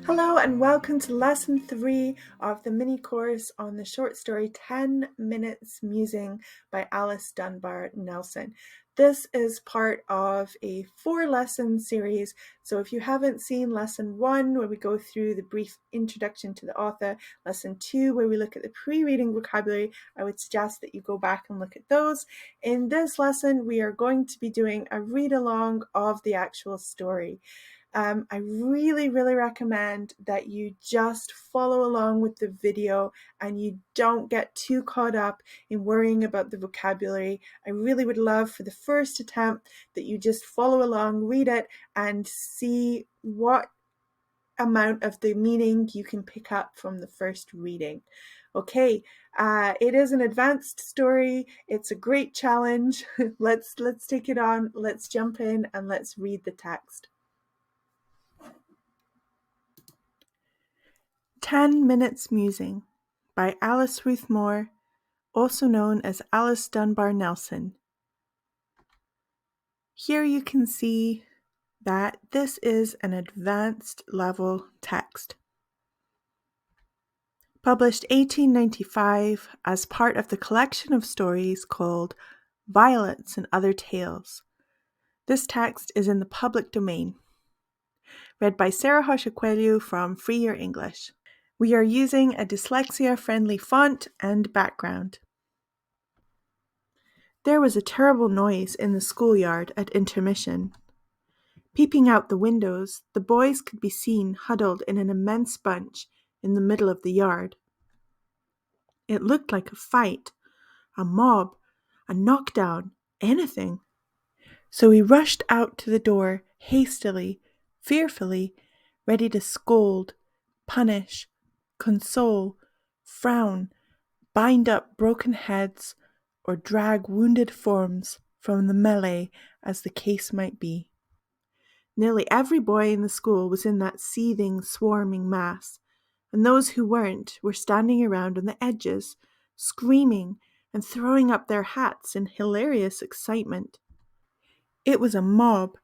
Hello and welcome to lesson 3 of the mini course on the short story 10 Minutes Musing by Alice Dunbar Nelson. This is part of a 4-lesson series, so if you haven't seen lesson 1 where we go through the brief introduction to the author, lesson 2 where we look at the pre-reading vocabulary, I would suggest that you go back and look at those. In this lesson we are going to be doing a read-along of the actual story. I really recommend that you just follow along with the video and you don't get too caught up in worrying about the vocabulary. I really would love for the first attempt that you just follow along, read it, and see what amount of the meaning you can pick up from the first reading. Okay, it is an advanced story. It's a great challenge. Let's take it on. Let's jump in and let's read the text. 10 Minutes Musing by Alice Ruth Moore, also known as Alice Dunbar Nelson. Here you can see that this is an advanced level text. Published 1895 as part of the collection of stories called Violets and Other Tales. This text is in the public domain. Read by Sarah Coelho from Free Your English. We are using a dyslexia-friendly font and background. There was a terrible noise in the schoolyard at intermission. Peeping out the windows, the boys could be seen huddled in an immense bunch in the middle of the yard. It looked like a fight, a mob, a knockdown, anything. So we rushed out to the door hastily, fearfully, ready to scold, punish, console, frown, bind up broken heads, or drag wounded forms from the melee as the case might be. Nearly every boy in the school was in that seething, swarming mass, and those who weren't were standing around on the edges, screaming and throwing up their hats in hilarious excitement. It was a mob,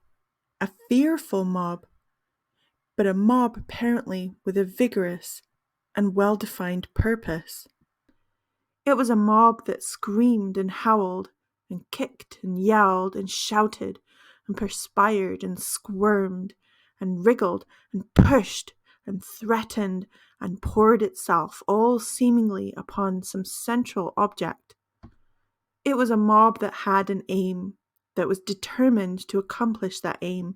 a fearful mob, but a mob apparently with a vigorous and well-defined purpose. It was a mob that screamed and howled and kicked and yelled and shouted and perspired and squirmed and wriggled and pushed and threatened and poured itself all seemingly upon some central object. It was a mob that had an aim, that was determined to accomplish that aim,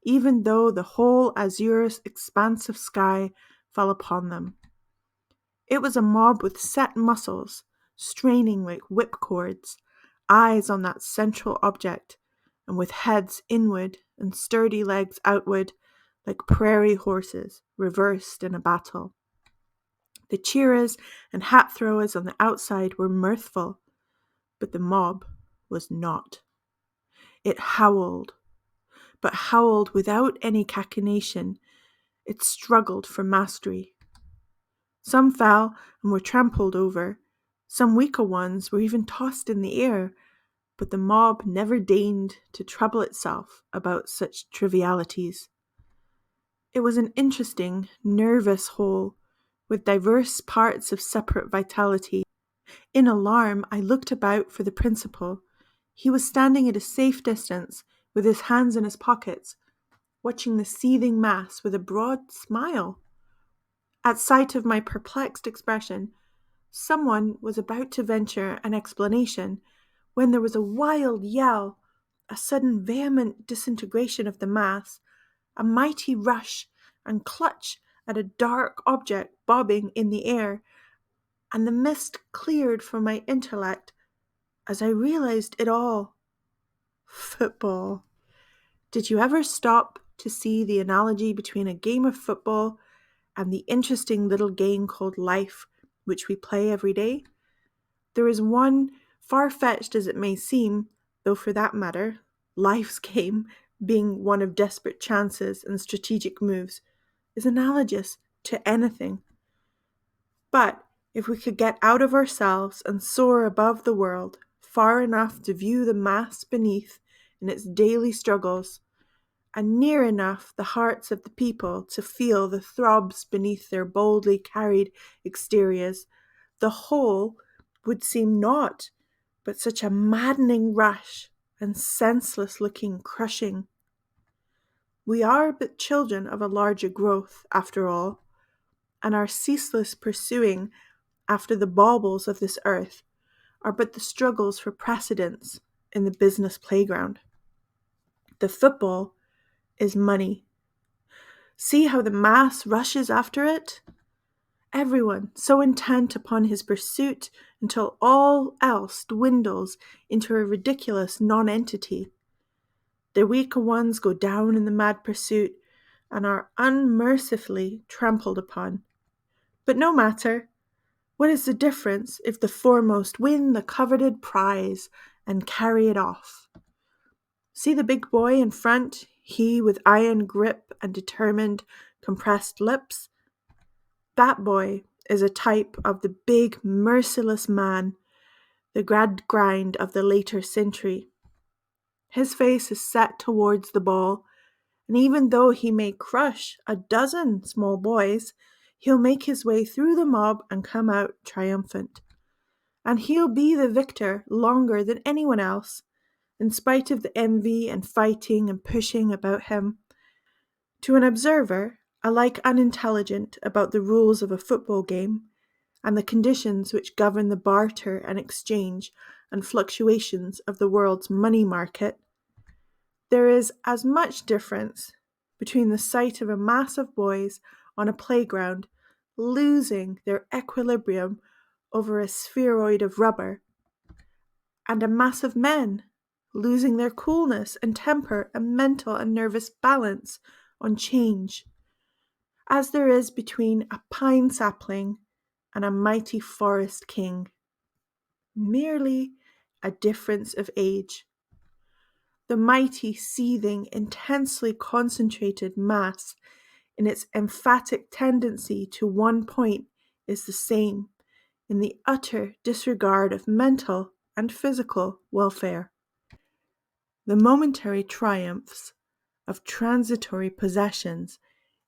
even though the whole azurous expanse of sky fell upon them. It was a mob with set muscles, straining like whipcords, eyes on that central object, and with heads inward and sturdy legs outward, like prairie horses reversed in a battle. The cheerers and hat throwers on the outside were mirthful, but the mob was not. It howled, but howled without any cachinnation. It struggled for mastery. Some fell and were trampled over. Some weaker ones were even tossed in the air, but the mob never deigned to trouble itself about such trivialities. It was an interesting, nervous whole, with diverse parts of separate vitality. In alarm, I looked about for the principal. He was standing at a safe distance, with his hands in his pockets, watching the seething mass with a broad smile. At sight of my perplexed expression, someone was about to venture an explanation when there was a wild yell, a sudden vehement disintegration of the mass, a mighty rush and clutch at a dark object bobbing in the air, and the mist cleared from my intellect as I realized it all. Football. Did you ever stop to see the analogy between a game of football and the interesting little game called life, which we play every day? There is one, far-fetched as it may seem, though for that matter, life's game, being one of desperate chances and strategic moves, is analogous to anything. But if we could get out of ourselves and soar above the world, far enough to view the mass beneath in its daily struggles, and near enough the hearts of the people to feel the throbs beneath their boldly carried exteriors, the whole would seem naught but such a maddening rush and senseless-looking crushing. We are but children of a larger growth, after all, and our ceaseless pursuing after the baubles of this earth are but the struggles for precedence in the business playground. The football is money. See how the mass rushes after it? Everyone so intent upon his pursuit until all else dwindles into a ridiculous nonentity. The weaker ones go down in the mad pursuit and are unmercifully trampled upon. But no matter. What is the difference if the foremost win the coveted prize and carry it off? See the big boy in front, he with iron grip and determined, compressed lips? That boy is a type of the big, merciless man, the Gradgrind of the later century. His face is set towards the ball, and even though he may crush a dozen small boys, he'll make his way through the mob and come out triumphant. And he'll be the victor longer than anyone else, in spite of the envy and fighting and pushing about him. To an observer, alike unintelligent about the rules of a football game and the conditions which govern the barter and exchange and fluctuations of the world's money market, there is as much difference between the sight of a mass of boys on a playground losing their equilibrium over a spheroid of rubber and a mass of men losing their coolness and temper and mental and nervous balance on change, as there is between a pine sapling and a mighty forest king. Merely a difference of age. The mighty, seething, intensely concentrated mass in its emphatic tendency to one point is the same in the utter disregard of mental and physical welfare. The momentary triumphs of transitory possessions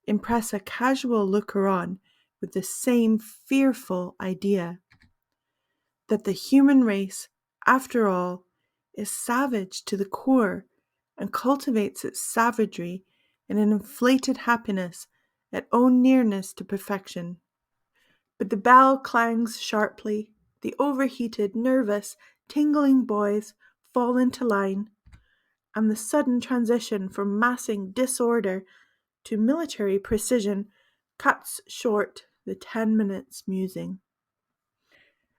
impress a casual looker-on with the same fearful idea that the human race, after all, is savage to the core and cultivates its savagery in an inflated happiness at own nearness to perfection. But the bell clangs sharply, the overheated, nervous, tingling boys fall into line, and the sudden transition from massing disorder to military precision cuts short the 10 minutes musing.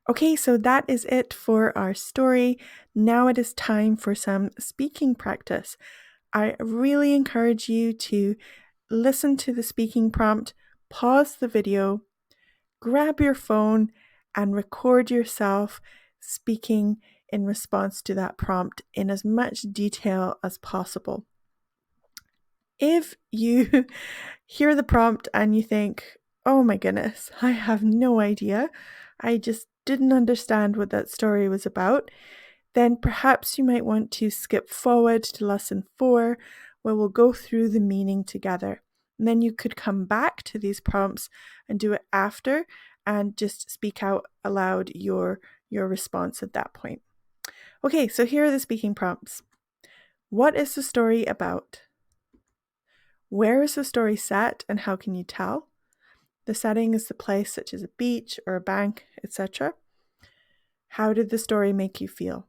Okay, so that is it for our story. Now it is time for some speaking practice. I really encourage you to listen to the speaking prompt, pause the video, grab your phone, and record yourself speaking in response to that prompt in as much detail as possible. If you hear the prompt and you think, oh my goodness, I have no idea, I just didn't understand what that story was about, then perhaps you might want to skip forward to lesson 4, where we'll go through the meaning together. And then you could come back to these prompts and do it after and just speak out aloud your response at that point. Okay, so here are the speaking prompts. What is the story about? Where is the story set and how can you tell? The setting is the place such as a beach or a bank, etc. How did the story make you feel?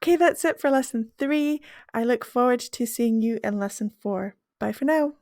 Okay, that's it for lesson 3. I look forward to seeing you in lesson 4. Bye for now.